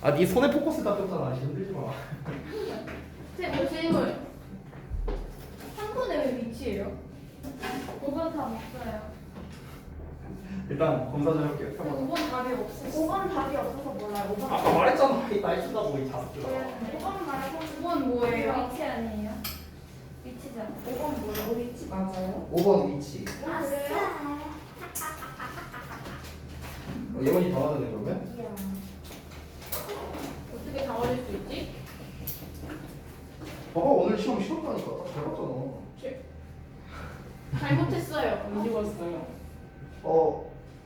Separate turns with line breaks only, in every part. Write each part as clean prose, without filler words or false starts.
아, 네 손에 포커스 다 꼈잖아. 힘들지 마.
제 질문. 3번에 왜 위치예요? 5번 답 없어요.
일단 검사 좀 할게요.
5번 답이 없어요.
5번 답이 없어서 몰라요. 5번
아까 말했잖아. 이 나이 쓰다고 이 자식들아.
5번 말고
5번 뭐예요?
위치 아니에요?
위치잖아.
5번 뭐예요? 위치 맞아요?
5번 위치.
그래요?
예원이 다 맞았네 그러면?
이야.
어떻게 다 맞을 수 있지?
봐봐 오늘 시험 쉬웠다니까. 딱 잘 봤잖아.
잘못했어요. 안 찍었어요.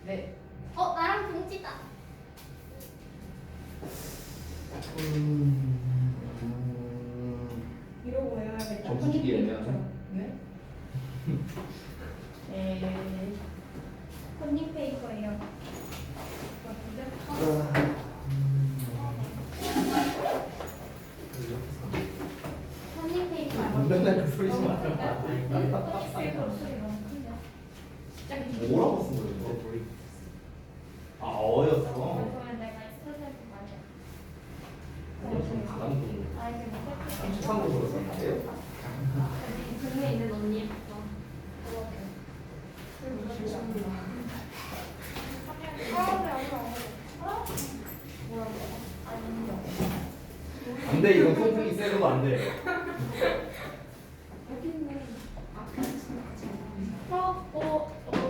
네.
나랑 동지다.
이러고 외워야겠다.
점수 주기 애매하네.
네? 컨닝 페이퍼예요. 컨닝 페이퍼 알고
맨날 그 소리 좀
너무
하지 마.
큰데? 컨닝 페이퍼 소리 너무 큰데?
진짜
뭐라고 쓴 거예요? 이거? 아 어였어.
그러면 내가 스트레스 맞아.
좀 가난 동.
아 이게 뭐
추상적으로 썼는데요?
등에 있는 언니 예뻐.
안돼 이건 통풍이 세고도 안 돼.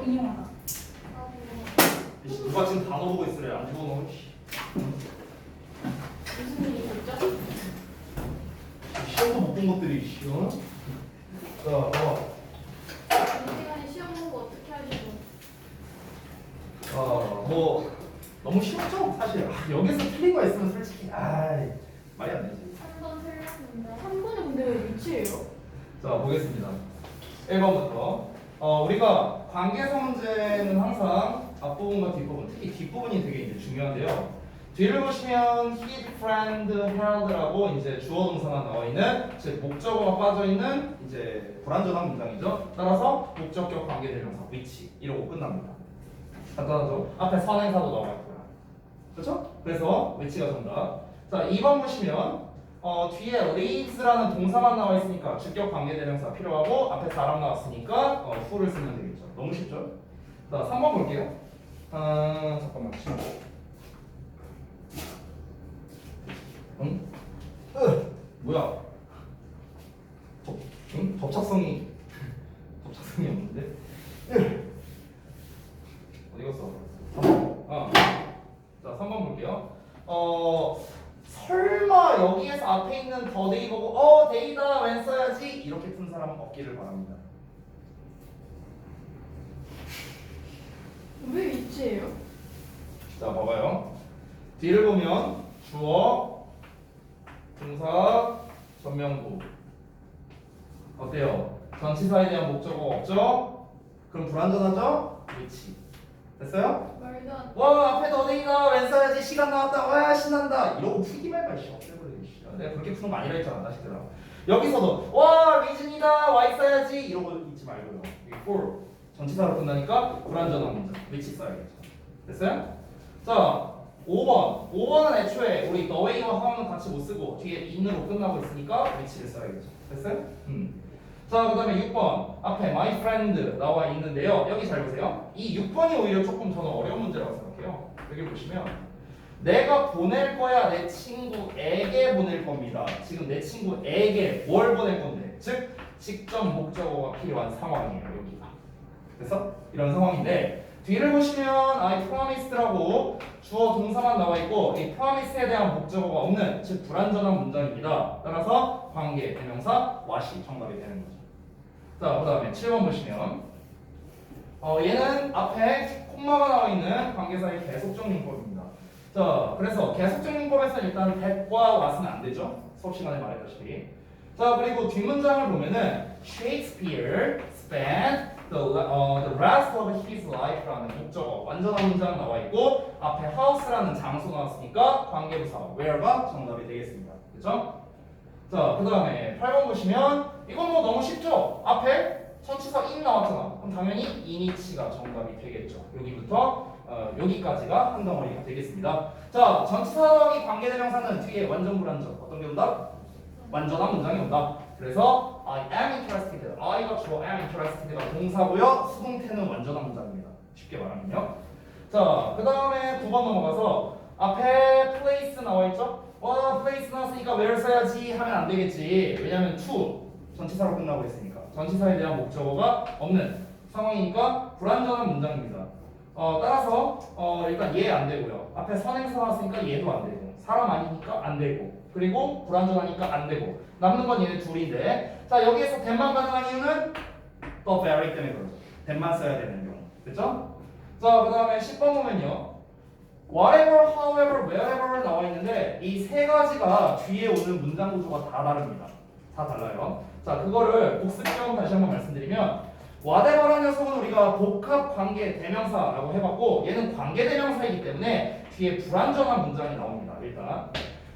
이용하다.
누가 지금 단어 보고 있으래 안 집어넣어.
무슨 일이 있었죠?
시험도 못 본 것들이 시험. 자, 봐봐.
이 시간에 시험 보고 어떻게 하려고?
뭐 너무 쉬웠죠 사실. 여기서 틀린 거 있으면 솔직히 말이 안 되지.
3번 틀렸는데.
3번에 근데 왜 위치예요?
자 보겠습니다. 1번부터 우리가 관계사 문제는 항상 앞부분과 뒷부분, 특히 뒷부분이 되게 이제 중요한데요. 뒤를 보시면 his friend held라고 이제 주어 동사만 나와 있는 즉 목적어가 빠져 있는 이제 불완전한 문장이죠. 따라서 목적격 관계대명사 which 이러고 끝납니다. 간단하죠? 앞에 선행사도 나와 있고요. 그렇죠? 그래서 which가 정답. 자 2번 보시면 뒤에 leads라는 동사만 나와 있으니까 주격 관계대명사 필요하고 앞에 사람 나왔으니까 who를 쓰면 되겠죠. 너무 쉽죠? 자 3번 볼게요. 잠깐만 치고. 응? 뭐야? 접착성이 없는데? 어디 갔어? 3번. 자 3번 볼게요. 설마 여기에서 앞에 있는 더 데이 보고 데이다 웬 써야지 이렇게 푼 사람은 없기를 바랍니다.
왜 위치예요?
자 봐봐요. 뒤를 보면 주어, 동사, 전명구 어때요? 전치사에 대한 목적어가 없죠? 그럼 불완전하죠? which 됐어요?
말도 안
와 앞에 더 데이다 웬 써야지 시간 나왔다 와 신난다 이러고 풀기만 해봐 씨 없애버리기 씨 내가 그렇게 푸는 거 아니라 했잖아 자식들아. 여기서도 와 리즌이다 와 있어야지 이러고 있지 말고요. 이게 for 전치사로 끝나니까 불완전한 문장 which 써야겠죠. 됐어요? 자 5번은 애초에 우리 the way와 how는 같이 못 쓰고 뒤에 in으로 끝나고 있으니까 which를 써야겠죠. 됐어요? 자 그 다음에 6번 앞에 my friend 나와 있는데요. 여기 잘 보세요. 이 6번이 오히려 조금 저는 어려운 문제라고 생각해요. 여기 보시면 내가 보낼 거야 내 친구에게 보낼 겁니다. 지금 내 친구에게 뭘 보낼 건데 즉 직접 목적어가 필요한 상황이에요. 여기가. 그래서 이런 상황인데 뒤를 보시면 I promised라고 주어 동사만 나와 있고 이 promise에 대한 목적어가 없는 즉 불완전한 문장입니다. 따라서 관계 대명사 what이 정답이 되는 거죠. 자, 그 다음에 7번 보시면 얘는 앞에 콤마가 나와 있는 관계사의 계속적 용법입니다. 자, 그래서 계속적 용법에서는 일단 that과 what은 안 되죠. 수업 시간에 말했다시피. 자, 그리고 뒷문장을 보면은 Shakespeare spent the rest of his life라는 목적어 완전한 문장 나와 있고 앞에 house라는 장소 나왔으니까 관계부사 where가 정답이 되겠습니다. 그렇죠? 자, 그 다음에 8번 보시면 이건 뭐 너무 쉽죠? 앞에 전치사 in 나왔잖아. 그럼 당연히 in이치가 정답이 되겠죠. 여기부터 여기까지가 한 덩어리가 되겠습니다. 자, 전치사역이 관계대명사는 뒤에 완전 불완전 어떤 게 온다? 완전한 문장이 온다. 그래서 I am interested, I가 주어 am interested가 동사고요. 수동태는 완전한 문장입니다. 쉽게 말하면요. 자, 그 다음에 9번 넘어가서 앞에 place 나와 있죠? 와, place 나왔으니까 where 써야지 하면 안 되겠지. 왜냐면 to 전치사로 끝나고 있으니까 전치사에 대한 목적어가 없는 상황이니까 불완전한 문장입니다. 따라서 일단 얘 안 되고요. 앞에 선행사 나왔으니까 얘도 안 되고 사람 아니니까 안 되고 그리고 불완전하니까 안 되고 남는 건 얘네 둘인데 자 여기에서 대만 가능한 이유는 또 very 때문에 그러죠. 대만 써야 되는 경우 그렇죠? 자 그 다음에 10번 보면요. whatever, however, wherever 나와 있는데 이 세 가지가 뒤에 오는 문장 구조가 다 다릅니다. 다 달라요. 자 그거를 복습 겸 다시 한번 말씀드리면 whatever라는 녀석은 우리가 복합 관계 대명사라고 해봤고 얘는 관계 대명사이기 때문에 뒤에 불완전한 문장이 나옵니다. 일단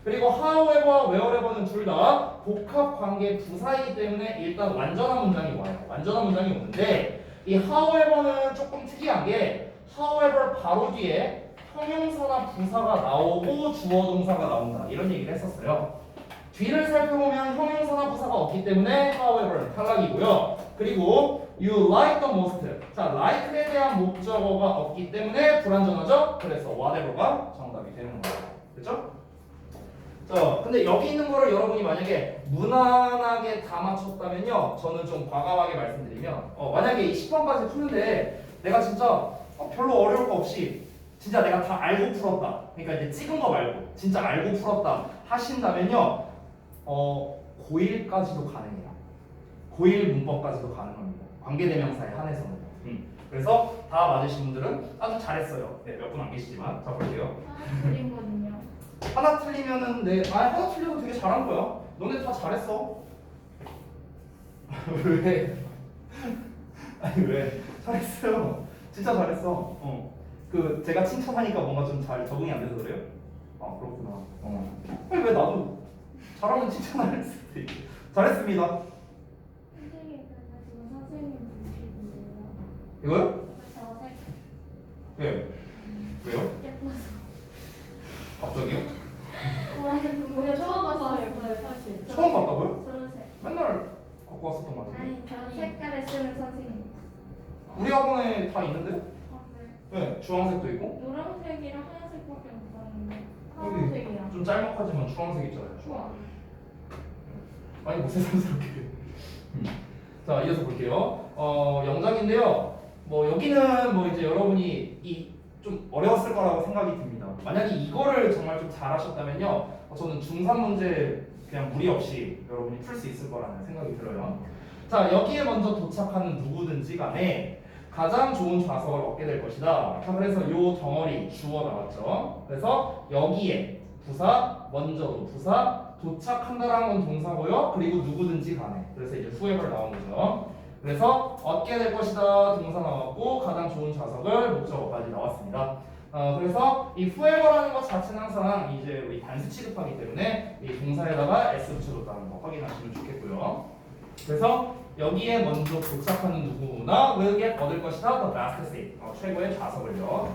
그리고 however와 wherever는 둘 다 복합 관계 부사이기 때문에 일단 완전한 문장이 와요. 완전한 문장이 오는데 이 however는 조금 특이한 게 however 바로 뒤에 형용사나 부사가 나오고 주어 동사가 나온다 이런 얘기를 했었어요. 뒤를 살펴보면 형용사나 부사가 없기 때문에 however 탈락이고요. 그리고 you like the most 자 like에 대한 목적어가 없기 때문에 불완전하죠. 그래서 whatever가 정답이 되는 거예요. 그렇죠? 자 근데 여기 있는 거를 여러분이 만약에 무난하게 다 맞췄다면요 저는 좀 과감하게 말씀드리면 만약에 이 10번까지 푸는데 내가 진짜 별로 어려울 거 없이 진짜 내가 다 알고 풀었다 그러니까 이제 찍은 거 말고 진짜 알고 풀었다 하신다면요 고1까지도 가능해요. 고1 문법까지도 가능합니다. 관계대명사에 한해서는. 그래서 다 맞으신 분들은 아주 잘했어요. 네, 몇 분 안 계시지만 자 볼게요.
드린 거든요.
하나 틀리면은 하나 틀려도 되게 잘한 거야. 너네 다 잘했어. 왜? 아니 왜? 잘했어요. 진짜 잘했어. 그 제가 칭찬하니까 뭔가 좀 잘 적응이 안 돼서 그래요? 아 그렇구나. 아니 왜 나도 잘하면 칭찬을 했을 때 잘했습니다.
선생님 근데 지금 선생님 보시고요.
이거요?
저 색.
네. 왜요?
예뻐서.
갑자기요?
오늘 처음 봤어요, 사실.
처음 봤다고요?
초록색.
맨날 갖고 왔었던 것 같은데.
아니 저 색깔을 쓰는 선생님.
우리 학원에 다 있는데?
아, 네.
네, 주황색도 있고.
노란색이랑 하얀색밖에 없었는데.
파란색이야.
좀 짤막하지만 주황색 있잖아요.
좋아.
아니 뭐 새삼스럽게. 자 이어서 볼게요. 영장인데요. 뭐 여기는 뭐 이제 여러분이 좀 어려웠을 거라고 생각이 듭니다. 만약에 이거를 정말 좀 잘하셨다면요, 저는 중3 문제 그냥 무리 없이 여러분이 풀 수 있을 거라는 생각이 들어요. 자 여기에 먼저 도착하는 누구든지 간에 가장 좋은 좌석을 얻게 될 것이다. 자 그래서 요 덩어리 주어 나왔죠. 그래서 여기에 부사, 먼저도 부사, 도착한다라는 건 동사고요. 그리고 누구든지 간에. 그래서 이제 whoever 나온 거죠. 그래서 얻게 될 것이다 동사 나왔고 가장 좋은 좌석을 목적어까지 나왔습니다. 그래서 이 whoever라는 것 자체는 항상 이제 우리 단수 취급하기 때문에 이 동사에다가 s 붙여줬다는 거 확인하시면 좋겠고요. 그래서 여기에 먼저 도착하는 누구나 will get 얻을 것이다 the best seat 최고의 좌석을요.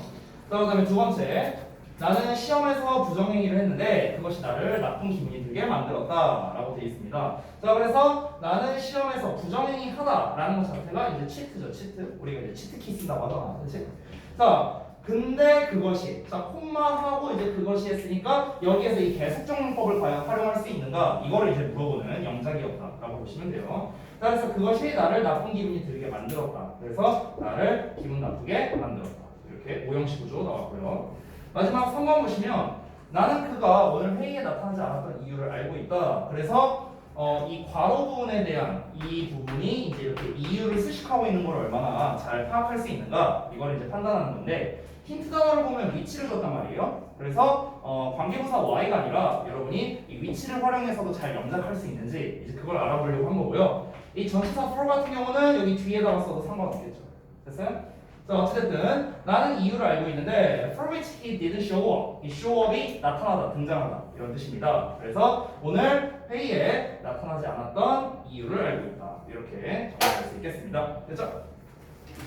그다음에 두 번째 나는 시험에서 부정행위를 했는데 그것이 나를 나쁜 기분이 들게 만들었다 라고 되어 있습니다. 자 그래서 나는 시험에서 부정행위 하다라는 것 자체가 이제 치트죠. 치트 우리가 이제 치트키 쓴다고 하잖아. 그치? 자 근데 그것이 자 콤마하고 이제 그것이 했으니까 여기에서 이 계속정문법을 과연 활용할 수 있는가 이거를 이제 물어보는 영작이었다라고 보시면 돼요. 자 그래서 그것이 나를 나쁜 기분이 들게 만들었다. 그래서 나를 기분 나쁘게 만들었다. 이렇게 오형식 구조 나왔고요. 마지막 3번 보시면 나는 그가 오늘 회의에 나타나지 않았던 이유를 알고 있다. 그래서 이 괄호 부분에 대한 이 부분이 이제 이렇게 이유를 수식하고 있는 걸 얼마나 잘 파악할 수 있는가 이걸 이제 판단하는 건데 힌트 단어를 보면 위치를 줬단 말이에요. 그래서 관계부사 y가 아니라 여러분이 이 위치를 활용해서도 잘 염작할 수 있는지 이제 그걸 알아보려고 한 거고요. 이 전치사 for 같은 경우는 여기 뒤에다가 써도 상관없겠죠. 됐어요? 자 어찌됐든 나는 이유를 알고 있는데 for which he didn't show up 이 show up이 나타나다 등장하다 이런 뜻입니다. 그래서 오늘 회의에 나타나지 않았던 이유를 알고 있다 이렇게 정리할 수 있겠습니다. 됐죠?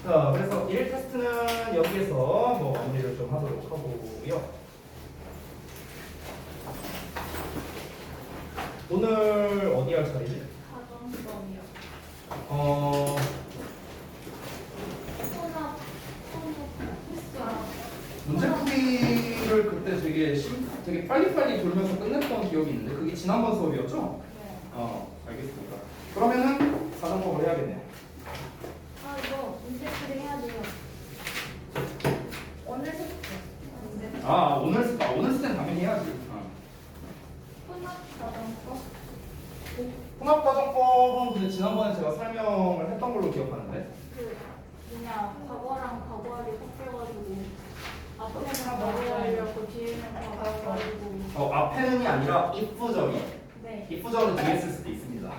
자, 그래서 1 테스트는 여기에서 뭐 마무리를 좀 하도록 하고요. 오늘 어디 할 차례지?
가정법이요.
어,
혼합 횟수랑
문제 풀이를 그때 되게 빨리빨리 돌면서 끝냈던 기억이 있는데 그게 지난번 수업이었죠? 알겠습니다. 그러면은 가정법을 해야겠네요.
아 이거 문제풀이 해야 돼요. 오늘 숙제. 문제.
오늘 스탠 당연히 해야지.
혼합 가정법.
혼합가정법은 근데 지난번에 제가 설명을 했던 걸로 기억하는데
그 그냥 과거랑 과거를 섞여가지고 앞에는
맞아요.
과거하려고 뒤에는 과거하려고.
앞에는이 아니라 if절이
네.
if절은 뒤에 쓸 수도 있습니다.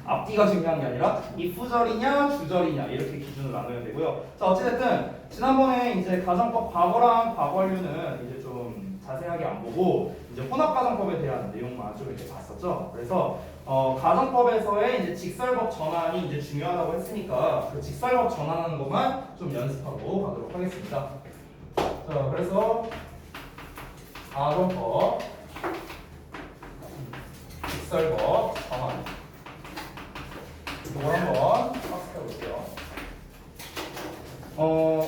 앞뒤가 중요한 게 아니라 if절이냐 주절이냐 이렇게 기준을 나눠야 되고요. 자 어찌됐든 지난번에 이제 가정법 과거랑 과거완료는 이제 좀 자세하게 안 보고 이제 혼합가정법에 대한 내용만 좀 이렇게 봤었죠. 그래서 가정법에서의 이제 직설법 전환이 이제 중요하다고 했으니까 그 직설법 전환하는 것만 좀 연습하고 가도록 하겠습니다. 자 그래서 가정법 직설법 전환 이걸 한번 학습해 볼게요.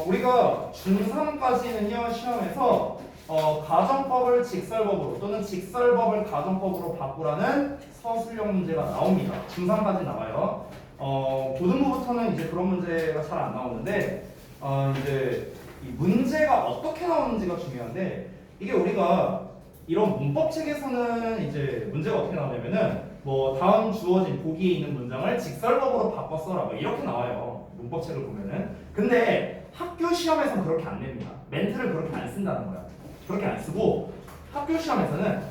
우리가 중3까지는요 시험에서 가정법을 직설법으로 또는 직설법을 가정법으로 바꾸라는 서술형 문제가 나옵니다. 중3까지 나와요. 고등부부터는 이제 그런 문제가 잘 안 나오는데 이제 이 문제가 어떻게 나오는지가 중요한데 이게 우리가 이런 문법 책에서는 이제 문제가 어떻게 나오냐면은 뭐 다음 주어진 보기에 있는 문장을 직설법으로 바꿔 써라 뭐 이렇게 나와요. 문법 책을 보면은. 근데 학교 시험에서는 그렇게 안 냅니다. 멘트를 그렇게 안 쓴다는 거야. 그렇게 안 쓰고 학교 시험에서는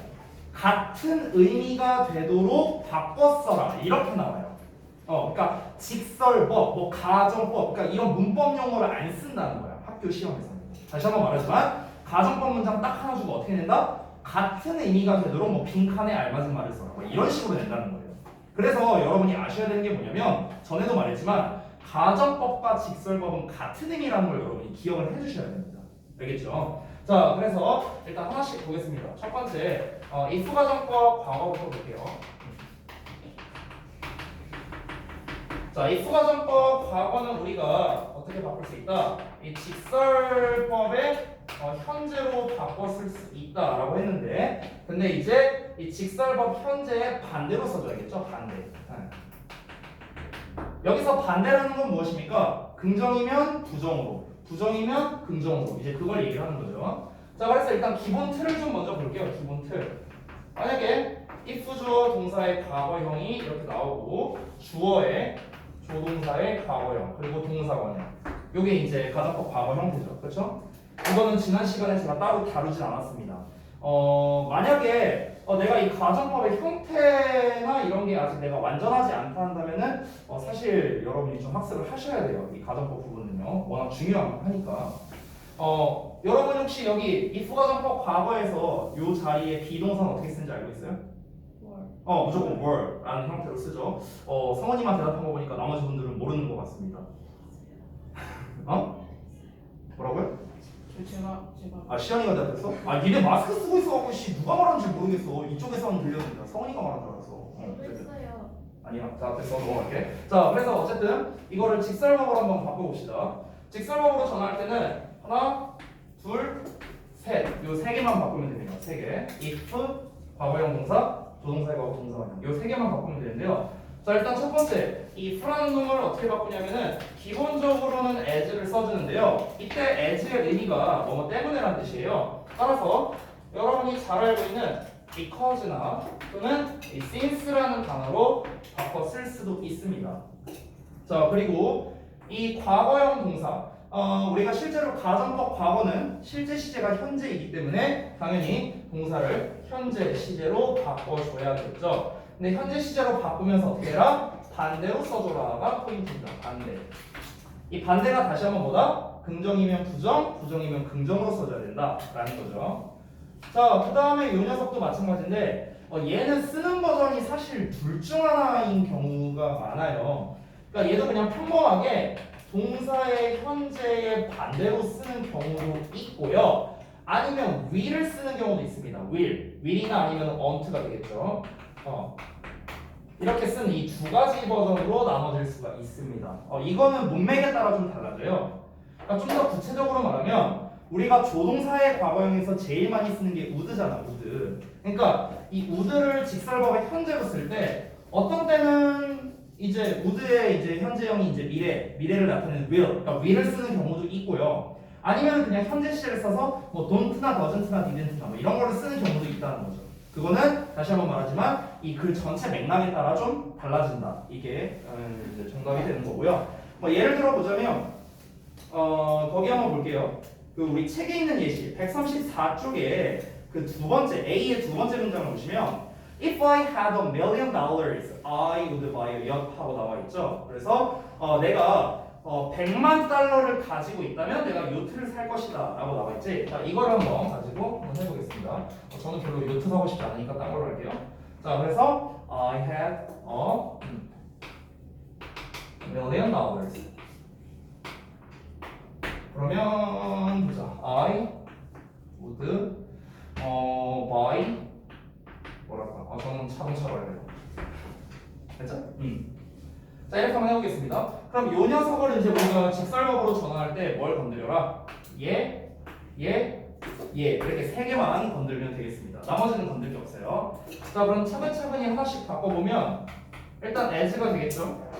같은 의미가 되도록 바꿔 써라 이렇게 나와요. 그러니까 직설법, 뭐 가정법, 그러니까 이런 문법 용어를 안 쓴다는 거야. 학교 시험에서는. 다시 한번 말하지만 가정법 문장 딱 하나 주고 어떻게 낸다? 같은 의미가 되도록 뭐 빈칸에 알맞은 말을 써라. 뭐 이런 식으로 낸다는 거예요. 그래서 여러분이 아셔야 되는 게 뭐냐면 전에도 말했지만 가정법과 직설법은 같은 의미라는 걸 여러분이 기억을 해주셔야 됩니다. 알겠죠? 자, 그래서 일단 하나씩 보겠습니다. 첫 번째, if 가정법 과거부터 볼게요. 자, if 가정법 과거는 우리가 어떻게 바꿀 수 있다? 이 직설법의 현재로 바꿨을 수 있다라고 했는데, 근데 이제 이 직설법 현재의 반대로 써줘야겠죠? 반대. 여기서 반대라는 건 무엇입니까? 긍정이면 부정으로, 부정이면 긍정으로. 이제 그걸 얘기를 하는 거죠. 자, 그래서 일단 기본 틀을 좀 먼저 볼게요. 기본 틀. 만약에 if 주어 동사의 과거형이 이렇게 나오고 주어의 조동사의 과거형 그리고 동사관형. 요게 이제 가정법 과거 형태죠. 그렇죠? 이거는 지난 시간에 제가 따로 다루진 않았습니다. 만약에 내가 이 가정법의 형태나 이런 게 아직 내가 완전하지 않다 한다면은 사실 여러분이 좀 학습을 하셔야 돼요. 이 가정법 부분은요. 워낙 중요하니까. 여러분 혹시 여기 if 가정법 과거에서 요 자리에 비동사는 어떻게 쓰는지 알고 있어요? 무조건 were라는 형태로 쓰죠. 성원이만 대답한 거 보니까 나머지 분들은 모르는 것 같습니다. 뭐라고요?
제가
시연이가 대답했어? 니네 마스크 쓰고 있어갖고 누가 말하는지 모르겠어. 이쪽에서는 들렸는데 성원이가 말한 줄 알았어. 어쨌든.
했어요.
아니야. 자, 됐어. 넘어갈게. 자, 그래서 어쨌든 이거를 직설법으로 한번 바꿔봅시다. 직설법으로 전환할 때는 하나, 둘, 셋. 요 세 개만 바꾸면 됩니다. 세 개. if, 과거형 동사, 조동사의 과거 동사관형. 요 세 개만 바꾸면 되는데요. 자, 일단 첫 번째, 이 if라는 놈을 어떻게 바꾸냐면은 기본적으로는 as를 써주는데요. 이때 as의 의미가 뭐뭐 때문에라는 뜻이에요. 따라서 여러분이 잘 알고 있는 because나 또는 이 since라는 단어로 바꿔 쓸 수도 있습니다. 자, 그리고 이 과거형 동사, 우리가 실제로 가정법 과거는 실제 시제가 현재이기 때문에 당연히 동사를 현재 시제로 바꿔줘야겠죠. 근데 현재 시제로 바꾸면서 어떻게 해라? 반대로 써줘라가 포인트입니다. 반대. 이 반대가 다시 한번 뭐다? 긍정이면 부정, 부정이면 긍정으로 써줘야 된다라는 거죠. 자, 그 다음에 이 녀석도 마찬가지인데 얘는 쓰는 버전이 사실 둘 중 하나인 경우가 많아요. 그러니까 얘도 그냥 평범하게 동사의 현재의 반대로 쓰는 경우도 있고요. 아니면 will을 쓰는 경우도 있습니다. will이나 아니면 want가 되겠죠. 이렇게 쓴 이 두 가지 버전으로 나눠질 수가 있습니다. 이거는 문맥에 따라 좀 달라져요. 그러니까 좀 더 구체적으로 말하면 우리가 조동사의 과거형에서 제일 많이 쓰는 게 would잖아, would. 그러니까 이 would를 직설법의 현재로 쓸 때 어떤 때는 이제 would의 이제 현재형이 이제 미래를 나타내는 will, 그러니까 will을 쓰는 경우도 있고요. 아니면 그냥 현재 시제를 써서 뭐 don't나 doesn't나 didn't나 뭐 이런 거를 쓰는 경우도 있다는 거죠. 그거는 다시 한번 말하지만 이 글 전체 맥락에 따라 좀 달라진다. 이게 이제 정답이 되는 거고요. 뭐 예를 들어 보자면 거기 한번 볼게요. 그 우리 책에 있는 예시 134쪽에 그 두 번째 A의 두 번째 문장을 보시면 If I had $1,000,000, I would buy a yacht 하고 나와 있죠. 그래서 내가 100만 달러를 가지고 있다면 내가 요트를 살 것이다 라고 나와 있지. 자, 이걸 한번 가지고 한번 해보겠습니다. 저는 별로 요트 사고 싶지 않으니까 딴 걸로 할게요. 자, 그래서 I had $1,000,000. 그러면 보자. I would buy 뭐랄까? 저는 자동차로 할래요. 됐죠? 자, 이렇게 한번 해보겠습니다. 그럼 요 녀석을 이제 우리가 직설법으로 전환할 때 뭘 건드려라? 얘, 이렇게 세 개만 건들면 되겠습니다. 나머지는 건들 게 없어요. 자, 그럼 차근차근히 하나씩 바꿔보면 일단 as가 되겠죠?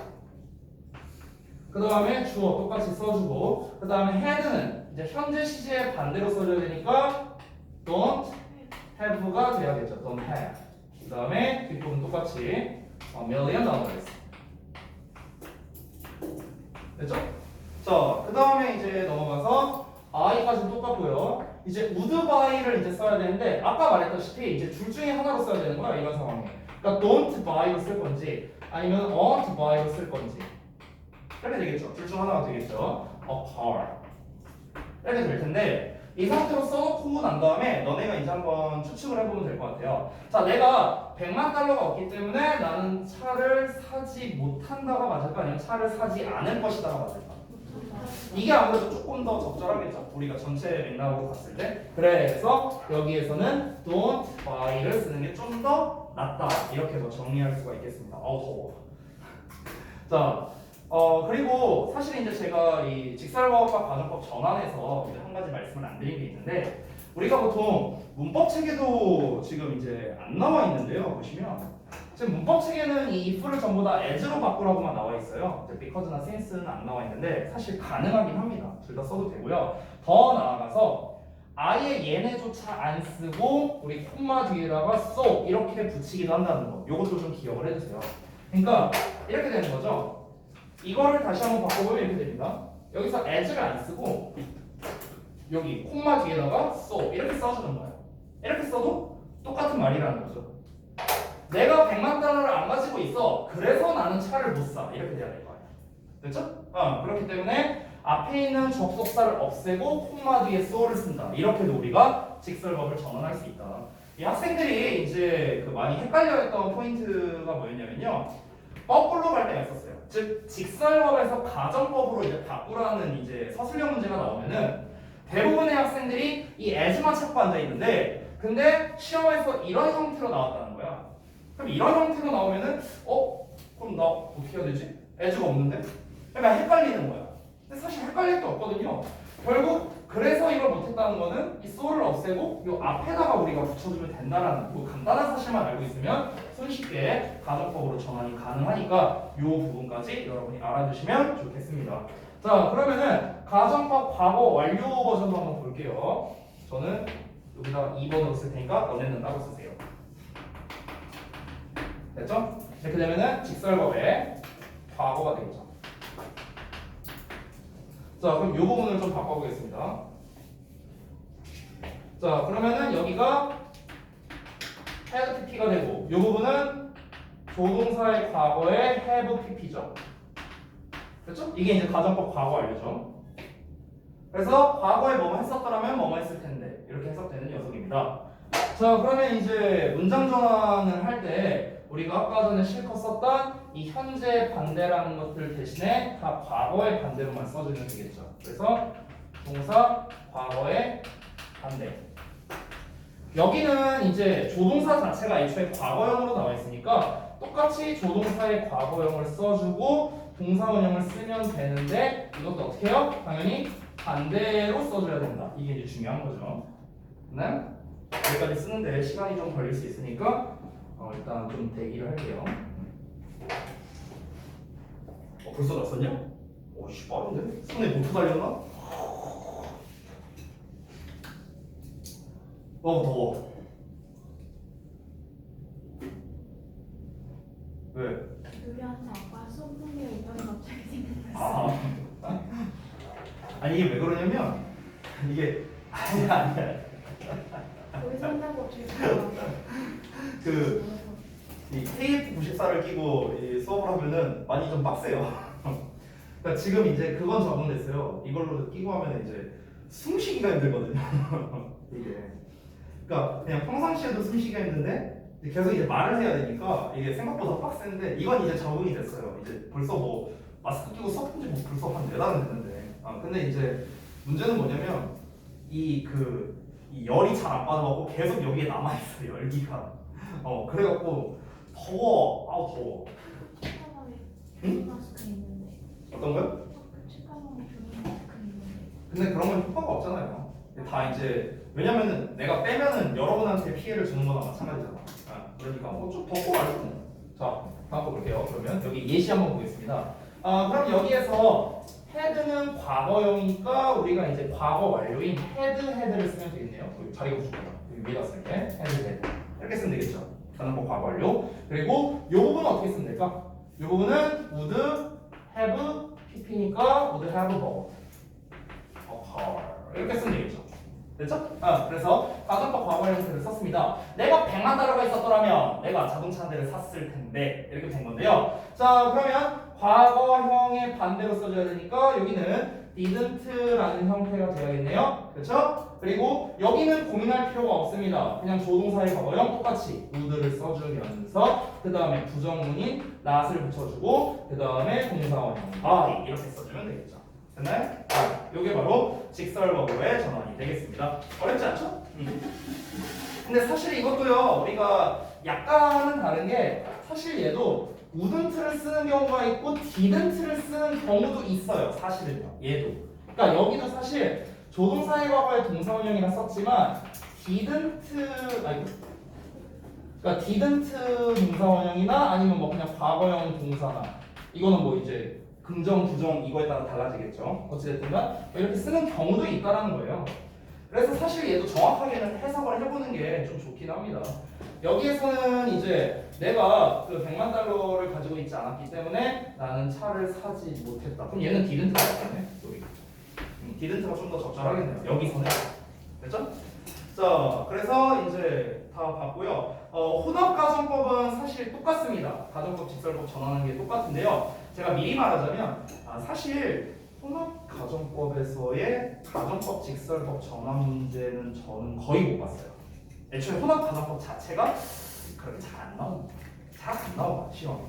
그 다음에 주어 똑같이 써주고 그 다음에 had는 이제 현재 시제의 반대로 써줘야 되니까 don't have가 돼야겠죠. don't have. 그 다음에 뒷부분 똑같이 $1,000,000. 됐죠? 자, 그 다음에 이제 넘어가서 I까지는 똑같고요. 이제 would buy를 이제 써야 되는데 아까 말했다시피 이제 둘 중에 하나로 써야 되는 거야 이런 상황에. 그러니까 don't buy로 쓸 건지 아니면 won't buy로 쓸 건지 이렇게 되겠죠. 둘 중 하나가 되겠죠. A car 이렇게 될 텐데 이 상태로 써놓고 난 다음에 너네가 이제 한번 추측을 해보면 될 것 같아요. 자, 내가 100만 달러가 없기 때문에 나는 차를 사지 못한다가 맞을까 아니면 차를 사지 않을 것이다가 맞을까? 이게 아무래도 조금 더 적절하겠죠. 우리가 전체 맥락으로 봤을 때. 그래서 여기에서는 don't buy를 쓰는 게 좀 더 낫다. 이렇게 더 정리할 수가 있겠습니다. 더워. 자, 그리고 사실 이제 제가 이 직설법과 가정법 전환해서 이제 한 가지 말씀을 안 드린 게 있는데 우리가 보통 문법 체계도 지금 이제 안 나와 있는데요. 보시면 지금 문법 체계는 이 if를 전부 다 as로 바꾸라고만 나와 있어요. because나 since는 안 나와 있는데 사실 가능하긴 합니다. 둘 다 써도 되고요. 더 나아가서 아예 얘네조차 안 쓰고 우리 콤마 뒤에다가 so 이렇게 붙이기도 한다는 거. 요것도 좀 기억을 해주세요. 그러니까 이렇게 되는 거죠. 이거를 다시 한번 바꿔보면 이렇게 됩니다. 여기서 as를 안 쓰고 여기 콤마 뒤에다가 so 이렇게 써주는 거예요. 이렇게 써도 똑같은 말이라는 거죠. 내가 100만 달러를 안 가지고 있어. 그래서 나는 차를 못 사. 이렇게 돼야 될 거 아니야. 됐죠? 그렇기 때문에 앞에 있는 접속사를 없애고 콤마 뒤에 so를 쓴다. 이렇게도 우리가 직설법을 전환할 수 있다. 이 학생들이 이제 그 많이 헷갈려했던 포인트가 뭐였냐면요. 거꾸로 갈 때가 있었어요. 즉 직설법에서 가정법으로 이제 바꾸라는 이제 서술형 문제가 나오면은 대부분의 학생들이 이 as만 찾고 앉아 있는데 근데 시험에서 이런 형태로 나왔다는 거야. 그럼 이런 형태로 나오면은 그럼 나 어떻게 해야 되지? as가 없는데? 그러니까 헷갈리는 거야. 근데 사실 헷갈릴 게 없거든요. 결국 그래서 이걸 못했다는 거는 이 so를 없애고 이 앞에다가 우리가 붙여주면 된다라는 뭐 간단한 사실만 알고 있으면 손쉽게 가정법으로 전환이 가능하니까 이 부분까지 여러분이 알아두시면 좋겠습니다. 자, 그러면은 가정법 과거 완료 버전도 한번 볼게요. 저는 여기다가 2번으로 쓸 테니까 너네는 따로 쓰세요. 됐죠? 이렇게 되면은 직설법의 과거가 되겠죠. 자, 그럼 이 부분을 좀 바꿔보겠습니다. 자, 그러면은 여기가 had pp가 되고 이 부분은 조동사의 과거의 have pp죠. 그렇죠? 이게 이제 가정법 과거 완료죠. 그래서 과거에 뭐뭐 했었더라면 뭐뭐 했을 텐데 이렇게 해석되는 녀석입니다. 자, 그러면 이제 문장 전환을 할 때 우리가 아까 전에 실컷 썼던 이 현재 반대라는 것들 대신에 다 과거의 반대로만 써주면 되겠죠. 그래서 동사 과거의 반대. 여기는 이제 조동사 자체가 애초에 과거형으로 나와 있으니까 똑같이 조동사의 과거형을 써주고 동사원형을 쓰면 되는데 이것도 어떻게 해요? 당연히 반대로 써줘야 된다. 이게 이제 중요한 거죠. 네? 여기까지 쓰는데 시간이 좀 걸릴 수 있으니까 일단 좀 대기를 할게요. 벌써 다 썼냐? 오씨 빠른데? 손에 모터 달렸나? 더워. 왜?
우리한테 아까 손흥민 이번에 갑자기 생각났어.
아니 이게 왜 그러냐면 이게 아니야.
우리 산다고 질투하고.
이 KF94를 끼고 이 수업을 하면은 많이 좀 빡세요. 그러니까 지금 이제 그건 적응됐어요. 이걸로 끼고 하면 이제 숨쉬기가 힘들거든요. 이게. 그러니까 그냥 평상시에도 숨쉬기가 힘든데 계속 이제 말을 해야 되니까 이게 생각보다 빡센데 이건 이제 적응이 됐어요. 이제 벌써 뭐 마스크 끼고 수업 한지 뭐 벌써 한 4달은 됐는데. 근데 이제 문제는 뭐냐면 이 열이 잘 안 빠져갖고 계속 여기에 남아있어요. 열기가. 그래갖고 더워. 아우 더워.
책가방에
응?
조리 마스크 있는데.
어떤 거요?
책가방에 조리 마스크 있는데.
근데 그런 건 효과가 없잖아요. 다 이제 왜냐면은 내가 빼면은 여러분한테 피해를 주는 거나 마찬가지잖아. 그러니까 좀 덮고 말고. 자, 다음 거 볼게요. 그러면 여기 예시 한번 보겠습니다. 그럼 여기에서 헤드는 과거형이니까 우리가 이제 과거 완료인 헤드를 쓰면 되겠네요. 여기 자리가 부족하다. 여기 위에다 쓸 때 헤드 이렇게 쓰면 되겠죠. 가능법 과거 완료. 그리고 이 부분은 어떻게 쓰면 될까? 이 부분은 would have pp니까 would have bought a car 이렇게 쓰면 되겠죠. 됐죠? 그래서 가정법 과거의 형태를 썼습니다. 내가 100만 달러가 있었더라면 내가 자동차 한 대를 샀을 텐데 이렇게 된 건데요. 자, 그러면 과거형의 반대로 써줘야 되니까 여기는 didn't라는 형태가 되어야겠네요. 그렇죠? 그리고 여기는 고민할 필요가 없습니다. 그냥 조동사의 과거형 똑같이 would를 써주면서 그 다음에 부정문인 not을 붙여주고 그 다음에 동사원형 by 이렇게 써주면 되겠죠. 됐나요? 요게 바로 직설버브의 전환이 되겠습니다. 어렵지 않죠? 근데 사실 이것도요 우리가 약간은 다른 게 사실 얘도 wouldn't를 쓰는 경우가 있고 didn't를 쓰는 경우도 있어요. 사실은요. 얘도. 그러니까 여기도 사실 조동사의 과거에 동사원형이라 썼지만 그러니까 didn't 동사원형이나 아니면 뭐 그냥 과거형 동사나 이거는 뭐 이제 긍정, 부정 이거에 따라 달라지겠죠. 어찌됐든간 이렇게 쓰는 경우도 있다라는 거예요. 그래서 사실 얘도 정확하게는 해석을 해보는 게 좀 좋긴 합니다. 여기에서는 이제 내가 그 100만 달러를 가지고 있지 않았기 때문에 나는 차를 사지 못했다. 그럼 얘는 didn't가 맞겠네. 여기. didn't가 좀 더 적절하겠네요. 여기서는. 됐죠? 자, 그래서 이제 다 봤고요. 혼합가정법은 사실 똑같습니다. 가정법, 직설법 전환하는 게 똑같은데요. 제가 미리 말하자면 사실 혼합가정법에서의 가정법, 직설법 전환 문제는 저는 거의 못 봤어요. 애초에 혼합가정법 자체가 그렇게 잘 안 나와 시험에.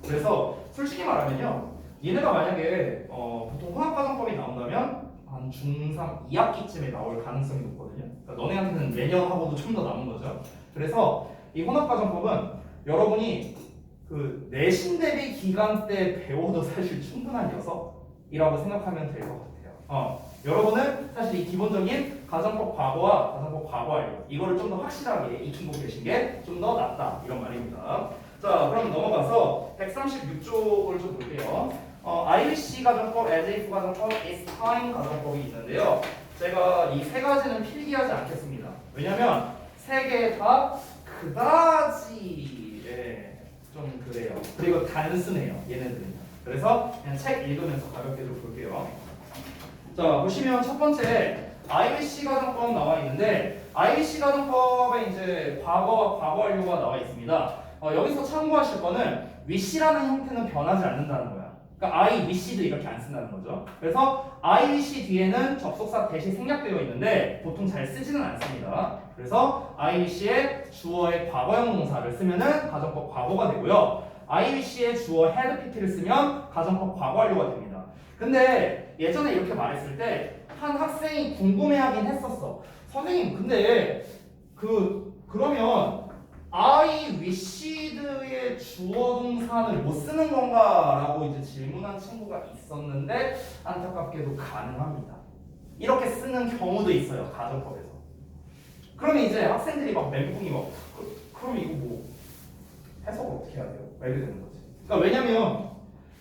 그래서 솔직히 말하면요. 얘네가 만약에 보통 혼합가정법이 나온다면 한 중3 2학기쯤에 나올 가능성이 높거든요. 그러니까 너네한테는 내년하고도 좀 더 남은 거죠. 그래서 이 혼합가정법은 여러분이 그 내신 대비 기간 때 배워도 사실 충분한 녀석이라고 생각하면 될 것 같아요. 여러분은 사실 이 기본적인 가정법 과거와 가정법 과거 완료 이거를 좀 더 확실하게 익히고 계신 게 좀 더 낫다 이런 말입니다. 자, 그럼 넘어가서 136쪽을 좀 볼게요. IBC 가정법, as if 가정법, is time 가정법이 있는데요. 제가 이 세 가지는 필기하지 않겠습니다. 왜냐면 세 개 다 그다지 좀 그래요. 그리고 단순해요. 얘네들은. 그래서 그냥 책 읽으면서 가볍게 좀 볼게요. 자, 보시면 첫 번째 IBC 가정법 나와 있는데 IBC 가정법에 이제 과거와 과거 완료가 나와 있습니다. 여기서 참고하실 거는 wish라는 형태는 변하지 않는다는 거야. 그러니까 I wish도 이렇게 안 쓴다는 거죠. 그래서 I wish 뒤에는 접속사 대시 생략되어 있는데 보통 잘 쓰지는 않습니다. 그래서 I wish의 주어의 과거형 동사를 쓰면은 가정법 과거가 되고요. IUC의 주어 had PP를 쓰면 가정법 과거 완료가 됩니다. 근데 예전에 이렇게 말했을 때 한 학생이 궁금해하긴 했었어. 선생님, 근데 그러면 I wished의 주어 동사를 못 쓰는 건가라고 이제 질문한 친구가 있었는데 안타깝게도 가능합니다. 이렇게 쓰는 경우도 있어요, 가정법에서. 그러면 이제 학생들이 막 멘붕이 막 그럼 이거 뭐 해석을 어떻게 해야 돼요? 막 이렇게 되는 거지. 그러니까 왜냐면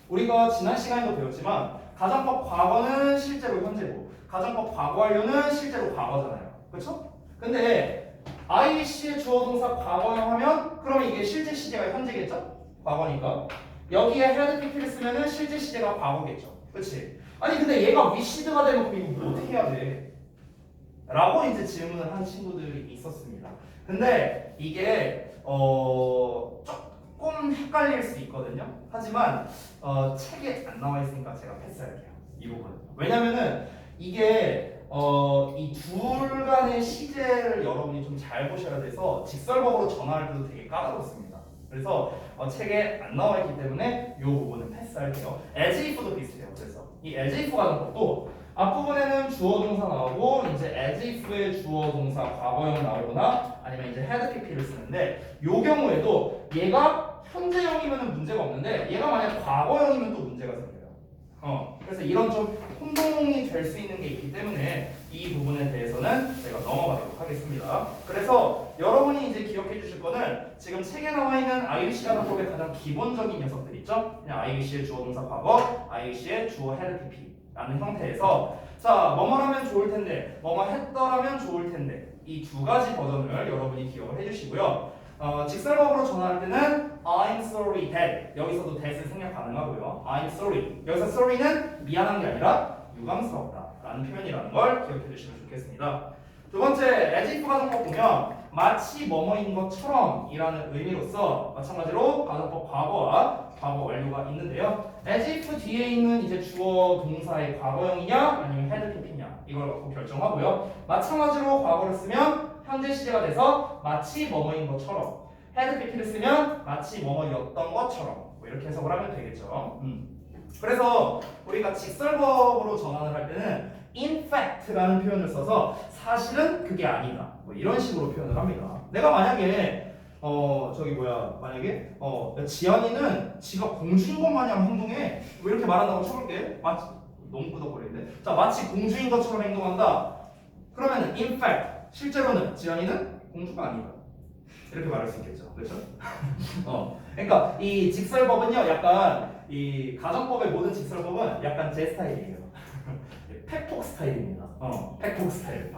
우리가 지난 시간에도 배웠지만 가정법 과거는 실제로 현재고 가정법 과거 완료는 실제로 과거잖아요. 그렇죠? 근데 IC의 주어 동사 과거형 하면 그러면 이게 실제 시제가 현재겠죠? 과거니까. 여기에 had PP를 쓰면은 실제 시제가 과거겠죠. 그렇지? 아니 근데 얘가 wished가 되면 그럼 이거 뭐 어떻게 해야 돼? 라고 이제 질문을 한 친구들이 있었습니다. 근데 이게 조금 헷갈릴 수 있거든요. 하지만 책에 안 나와 있으니까 제가 패스할게요. 이 부분은. 왜냐면은 이게 이 둘 간의 시제를 여러분이 좀 잘 보셔야 돼서 직설법으로 전화할 때도 되게 까다롭습니다. 그래서 책에 안 나와 있기 때문에 이 부분은 패스할게요. as if도 비슷해요. 그래서 이 as if 가정법도 앞부분에는 주어 동사 나오고 이제 as if의 주어 동사 과거형 나오거나 아니면 이제 had pp를 쓰는데 이 경우에도 얘가 현재형이면 문제가 없는데 얘가 만약 과거형이면 또 문제가 생겨요. 그래서 이런 좀 혼동이 될 수 있는 게 있기 때문에 이 부분에 대해서는 제가 넘어가도록 하겠습니다. 그래서 여러분이 이제 기억해 주실 거는 지금 책에 나와 있는 IUC 가정법의 가장 기본적인 녀석들 있죠? 그냥 IUC의 주어 동사 과거, IUC의 주어 had pp 라는 형태에서 자, 뭐뭐라면 좋을 텐데, 뭐뭐 했더라면 좋을 텐데 이 두 가지 버전을 여러분이 기억을 해주시고요. 직설법으로 전화할 때는 I'm sorry that 여기서도 that을 생략 가능하고요. I'm sorry 여기서 sorry는 미안한 게 아니라 유감스럽다 라는 표현이라는 걸 기억해 주시면 좋겠습니다. 두 번째 as if 가정법 보면 마치 뭐뭐인 것처럼 이라는 의미로서 마찬가지로 가정법 과거와 과거 완료가 있는데요. as if 뒤에 있는 이제 주어 동사의 과거형이냐 아니면 had pp냐 이걸 갖고 결정하고요. 마찬가지로 과거를 쓰면 현재 시제가 돼서 마치 뭐뭐인 것처럼 had pp를 쓰면 마치 뭐뭐였던 것처럼 뭐 이렇게 해석을 하면 되겠죠. 그래서 우리가 직설법으로 전환을 할 때는 in fact라는 표현을 써서 사실은 그게 아니다 뭐 이런 식으로 표현을 합니다. 내가 만약에 만약에 지연이는 지가 공주인 것 마냥 행동해 왜 이렇게 말한다고 쳐볼게. 마치 너무 끄덕거리는데 자 마치 공주인 것처럼 행동한다. 그러면은 in fact 실제로는 지연이는 공주가 아니다 이렇게 말할 수 있겠죠. 그렇죠? 그러니까 이 직설법은요 약간 이 가정법의 모든 직설법은 약간 제 스타일이에요. 팩폭 스타일입니다. 팩폭 스타일.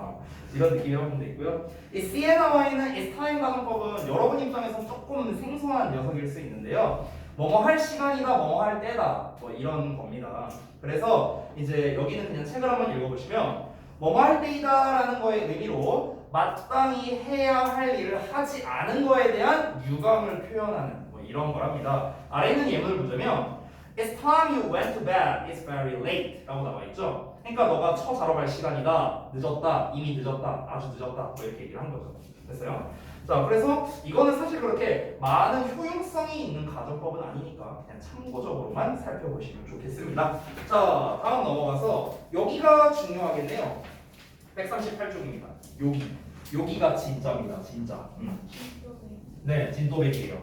이런 느낌이라고 보면 있고요. 이 C에 나와 있는 이 스타일 가정법은 여러분 입장에서 조금 생소한 녀석일 수 있는데요. 뭐뭐 할 시간이다, 뭐뭐 할 때다, 뭐 이런 겁니다. 그래서 이제 여기는 그냥 책을 한번 읽어보시면 뭐뭐 할 때이다라는 거의 의미로 마땅히 해야 할 일을 하지 않은 거에 대한 유감을 표현하는 뭐 이런 거랍니다. 아래 있는 예문을 보자면 It's time you went to bed. It's very late. 라고 나와 있죠. 그러니까 너가 자러 갈 시간이다. 늦었다. 이미 늦었다. 아주 늦었다. 뭐 이렇게 얘기를 한 거죠. 됐어요? 자, 그래서 이거는 사실 그렇게 많은 효용성이 있는 가정법은 아니니까 그냥 참고적으로만 살펴보시면 좋겠습니다. 자, 다음 넘어가서 여기가 중요하겠네요. 138쪽입니다. 여기가 진짜입니다. 진짜. 네, 진또백이에요.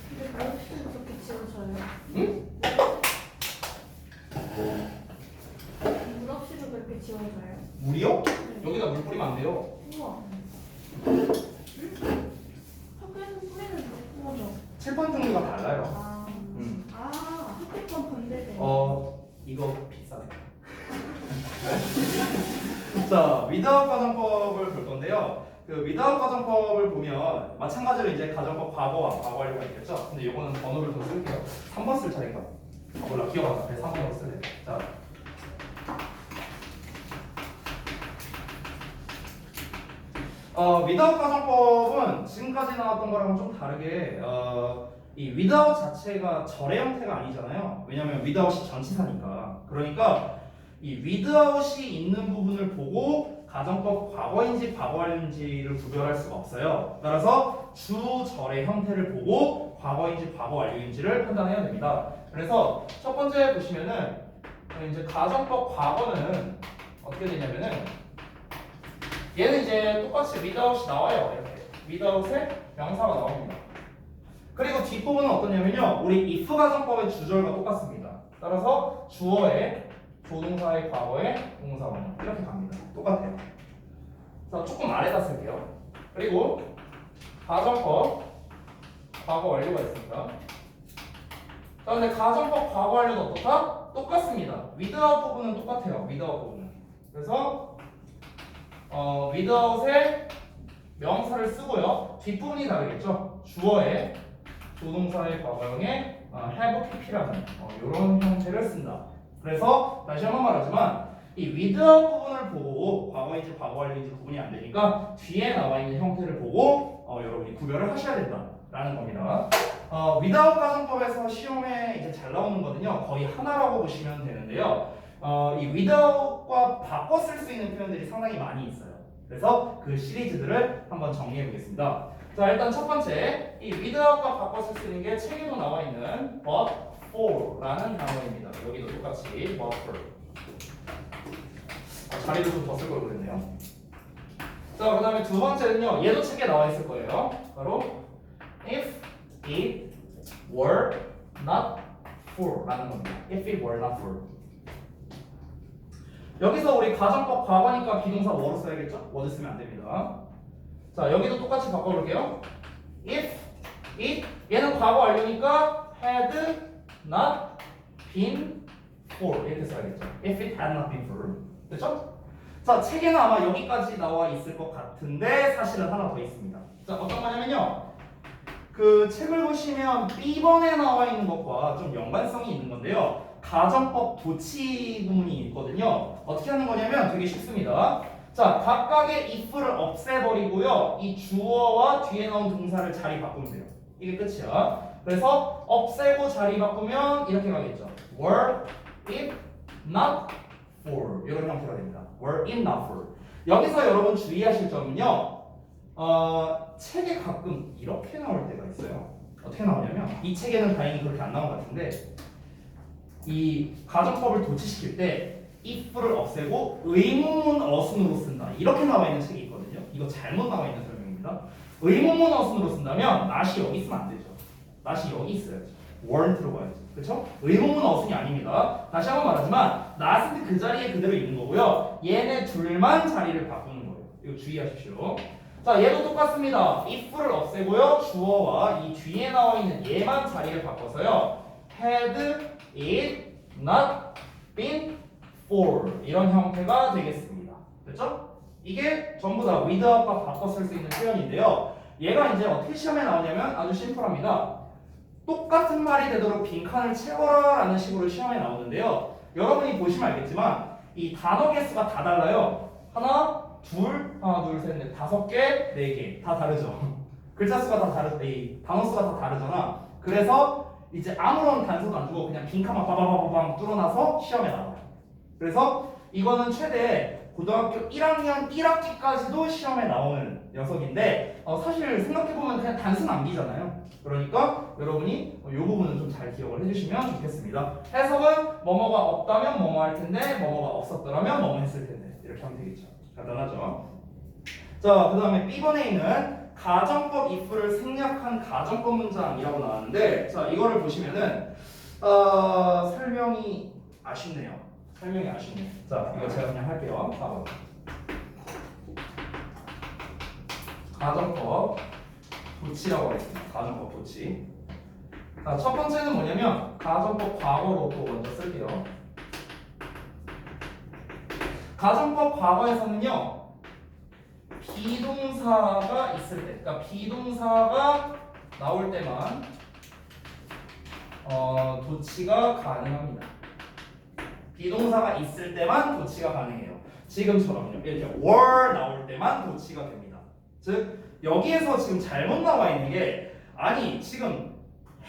근데 물없이는 그렇게 지워져요?
응?
물없이도 그렇게 지워져요?
물이요? 여기다 물 뿌리면 안 돼요.
우와. 학교에서 뿌리는 못 부어져.
칠판 종류가 달라요.
학교권 반대되네.
이거 비싸네. 자, 위드아웃 가정법을 볼 건데요. 그 위드아웃 가정법을 보면 마찬가지로 이제 가정법 과거와 과거 완료가 있겠죠. 근데 이거는 번호를 더 쓸게요. 3번 쓸 차례인가? 몰라, 기억 안 나. 3번으로 쓸래. 자. 위드아웃 가정법은 지금까지 나왔던 거랑은 좀 다르게 이 위드아웃 자체가 절의 형태가 아니잖아요. 왜냐면 위드아웃이 전치사니까. 그러니까 이 위드아웃이 있는 부분을 보고 가정법 과거인지 과거인지를 구별할 수가 없어요. 따라서 주절의 형태를 보고 과거인지 과거 완료인지를 판단해야 됩니다. 그래서 첫 번째 보시면은 이제 가정법 과거는 어떻게 되냐면은 얘는 이제 똑같이 without이 나와요. 이렇게 without에 명사가 나옵니다. 그리고 뒷부분은 어떠냐면요, 우리 if 가정법의 주절과 똑같습니다. 따라서 주어의 조동사의 과거의 동사원형 이렇게 갑니다. 똑같아요. 자, 조금 아래다 쓸게요. 그리고 가정법 과거 완료가 있습니다. 자, 근데 가정법 과거 완료도 어떻다? 똑같습니다. without 부분은 똑같아요. without 부분은. 그래서 without에 명사를 쓰고요. 뒷부분이 다르겠죠. 주어의 조동사의 과거형에 have pp라는 이런 형태를 쓴다. 그래서 다시 한번 말하지만 이 without 부분을 보고 과거인지 과거 완료인지 구분이 안 되니까 뒤에 나와 있는 형태를 보고 여러분이 구별을 하셔야 된다라는 겁니다. without 가정법에서 시험에 이제 잘 나오는 거는요, 거의 하나라고 보시면 되는데요. 이 without과 바꿔 쓸 수 있는 표현들이 상당히 많이 있어요. 그래서 그 시리즈들을 한번 정리해 보겠습니다. 자, 일단 첫 번째, 이 without과 바꿔 쓸 수 있는 게 책에도 나와 있는 but for라는 단어입니다. 여기도 똑같이 but for. 자리도 좀 더 쓸 걸 그랬네요. 자, 그 다음에 두 번째는요, 얘도 책에 나와 있을 거예요. 바로 if it were not for라는 겁니다. if it were not for. 여기서 우리 가정법 과거니까 비동사 뭐로 써야겠죠? was 쓰면 안 됩니다. 자, 여기도 똑같이 바꿔볼게요. if it, 얘는 과거 완료니까 had not been for 이렇게 써야겠죠. if it had not been for. 됐죠? 자, 책에는 아마 여기까지 나와 있을 것 같은데 사실은 하나 더 있습니다. 자, 어떤 거냐면요, 그 책을 보시면 B번에 나와 있는 것과 좀 연관성이 있는 건데요, 가정법 도치 부분이 있거든요. 어떻게 하는 거냐면 되게 쉽습니다. 자, 각각의 if를 없애버리고요, 이 주어와 뒤에 나온 동사를 자리 바꾸면 돼요. 이게 끝이야. 그래서 없애고 자리 바꾸면 이렇게 가겠죠. were it not for 이런 형태가 됩니다. were it not for. 여기서 여러분 주의하실 점은요, 책에 가끔 이렇게 나올 때가 있어요. 어떻게 나오냐면 이 책에는 다행히 그렇게 안 나온 것 같은데, 이 가정법을 도치시킬 때 if를 없애고 의문문 어순으로 쓴다 이렇게 나와 있는 책이 있거든요. 이거 잘못 나와 있는 설명입니다. 의문문 어순으로 쓴다면 not이 여기 있으면 안 되죠. not이 여기 있어야지. weren't로 가야지. 그렇죠? 의문문 어순이 아닙니다. 다시 한번 말하지만 not은 그 자리에 그대로 있는 거고요, 얘네 둘만 자리를 바꾸는 거예요. 이거 주의하십시오. 자, 얘도 똑같습니다. if를 없애고요, 주어와 이 뒤에 나와 있는 얘만 자리를 바꿔서요, had it not been for 이런 형태가 되겠습니다. 됐죠? 이게 전부 다 without과 바꿔 쓸 수 있는 표현인데요, 얘가 이제 어떻게 시험에 나오냐면 아주 심플합니다. 똑같은 말이 되도록 빈칸을 채워라 라는 식으로 시험에 나오는데요, 여러분이 보시면 알겠지만 이 단어 개수가 다 달라요. 하나, 둘, 셋, 넷, 5개, 4개 다 다르죠. 글자 수가 다 다르, 단어 수가 다 다르잖아. 그래서 이제 아무런 단서도 안 주고 그냥 빈칸만 빠바바바방 뚫어놔서 시험에 나와요. 그래서 이거는 최대 고등학교 1학년 1학기까지도 시험에 나오는 녀석인데, 사실 생각해보면 그냥 단순 암기잖아요. 그러니까 여러분이 이 부분은 좀 잘 기억을 해주시면 좋겠습니다. 해석은 뭐뭐가 없다면 뭐뭐 할 텐데, 뭐뭐가 없었더라면 뭐뭐 했을 텐데, 이렇게 하면 되겠죠. 간단하죠. 자, 그 다음에 B번에 있는 가정법 if를 생략한 가정법 문장이라고 나왔는데, 자, 이거를 보시면은 설명이 아쉽네요. 자, 이거 제가 그냥 할게요. 4번. 가정법 도치라고 하겠습니다. 가정법 도치. 자, 첫 번째는 뭐냐면 가정법 과거로 또 먼저 쓸게요. 가정법 과거에서는요, 비동사가 있을 때, 그러니까 비동사가 나올 때만 도치가 가능합니다. 비동사가 있을 때만 도치가 가능해요. 지금처럼요. 이렇게 were 나올 때만 도치가 됩니다. 즉 여기에서 지금 잘못 나와 있는 게, 아니 지금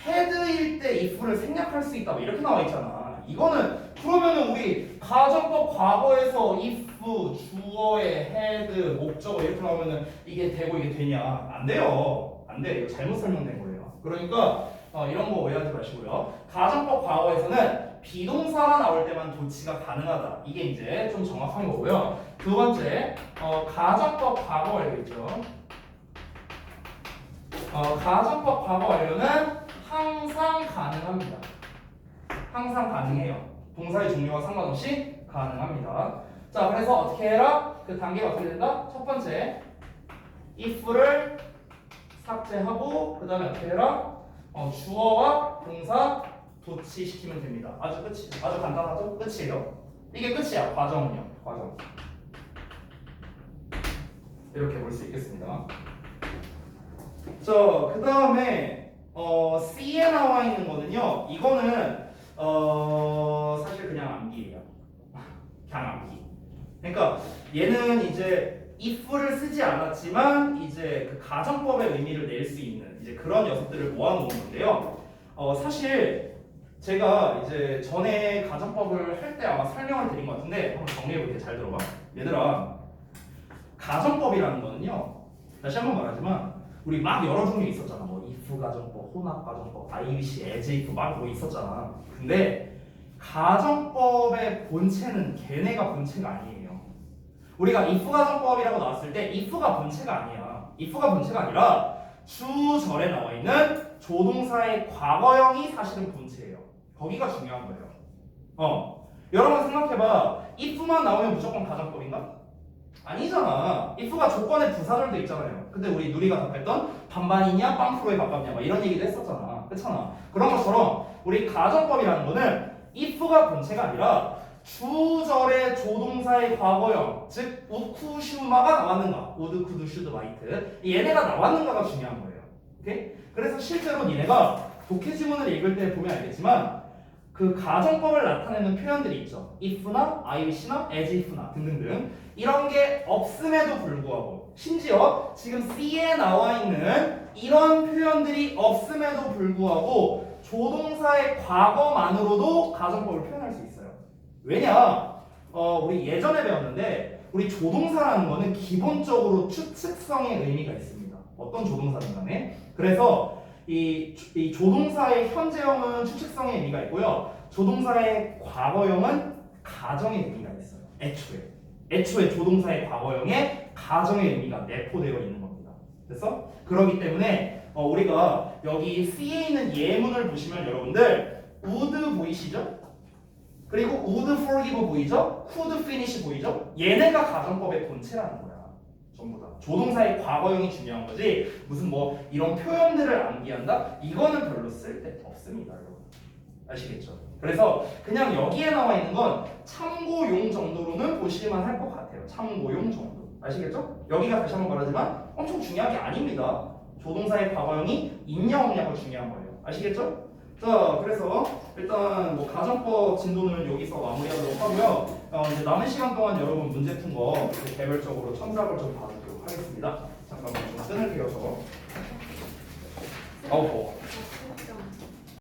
had일 때 if를 생략할 수 있다 뭐 이렇게 나와 있잖아. 이거는 그러면은 우리 가정법 과거에서 if, 주어의 had, 목적어 이렇게 나오면은 이게 되고 이게 되냐? 안 돼요. 안 돼. 이거 잘못 설명된 거예요. 그러니까 이런 거 오해하지 마시고요. 가정법 과거에서는 비동사가 나올 때만 도치가 가능하다. 이게 이제 좀 정확한 거고요. 두 번째, 가정법 과거 완료있죠. 가정법 과거 완료는 항상 가능합니다. 항상 가능해요. 동사의 종류와 상관없이 가능합니다. 자, 그래서 어떻게 해라? 그 단계가 어떻게 된다? 첫 번째, if를 삭제하고 그 다음에 어떻게 해라? 주어와 동사 도치시키면 됩니다. 아주 간단하죠? 끝이에요. 이게 끝이야. 과정은요. 과정. 이렇게 볼 수 있겠습니다. 자, 그 다음에 C에 나와 있는 거는요. 이거는 사실 그냥 암기예요. 그냥 암기. 그러니까 얘는 이제 if를 쓰지 않았지만 이제 그 가정법의 의미를 낼 수 있는 이제 그런 녀석들을 모아놓은 건데요. 사실 제가 이제 전에 가정법을 할 때 아마 설명을 드린 것 같은데 한번 정리해볼게요. 잘 들어봐. 얘들아, 가정법이라는 거는요. 다시 한번 말하지만 우리 막 여러 종류 있었잖아. 뭐 if 가정법, 혼합 가정법, IBC, as if 막 뭐 있었잖아. 근데 가정법의 본체는 걔네가 본체가 아니에요. 우리가 if 가정법이라고 나왔을 때 if가 본체가 아니야. if가 본체가 아니라 주절에 나와 있는 조동사의 과거형이 사실은 본체예요. 거기가 중요한 거예요. 여러분 생각해봐. if만 나오면 무조건 가정법인가? 아니잖아. if가 조건의 부사절도 있잖아요. 근데 우리 누리가 답했던 반반이냐 빵프로에 가깝냐 막 이런 얘기도 했었잖아. 그렇잖아. 그런 것처럼 우리 가정법이라는 거는 if가 본체가 아니라 주절의 조동사의 과거형, 즉 would, should가 나왔는가, would, could, should, might 얘네가 나왔는가가 중요한 거예요. 오케이? 그래서 실제로 니네가 독해 지문을 읽을 때 보면 알겠지만 그 가정법을 나타내는 표현들이 있죠. if나, IBC나, as if나 등등등 이런 게 없음에도 불구하고 심지어 지금 C에 나와 있는 이런 표현들이 없음에도 불구하고 조동사의 과거만으로도 가정법을 표현할 수 있어요. 왜냐? 우리 예전에 배웠는데 우리 조동사라는 거는 기본적으로 추측성의 의미가 있습니다. 어떤 조동사든 간에. 그래서 이 조동사의 현재형은 추측성의 의미가 있고요. 조동사의 과거형은 가정의 의미가 있어요. 애초에 조동사의 과거형에 가정의 의미가 내포되어 있는 겁니다. 됐어? 그렇기 때문에 우리가 여기 C에 있는 예문을 보시면 여러분들 would 보이시죠? 그리고 would forgive 보이죠? could finish 보이죠? 얘네가 가정법의 본체라는 거야. 전부 다. 조동사의 과거형이 중요한 거지 무슨 뭐 이런 표현들을 암기한다? 이거는 별로 쓸데 없습니다. 여러분. 아시겠죠? 그래서 그냥 여기에 나와 있는 건 참고용 정도로는 보실만 할 것 같아요. 참고용 정도. 아시겠죠? 여기가 다시 한번 말하지만 엄청 중요한 게 아닙니다. 조동사의 과거형이 있냐 없냐가 중요한 거예요. 아시겠죠? 자, 그래서 일단 뭐 가정법 진도는 여기서 마무리하도록 하고요. 이제 남은 시간 동안 여러분 문제 푼 거 개별적으로 첨삭을 좀 봐주도록 하겠습니다. 잠깐만 좀 끊을게요, 저거. 더워.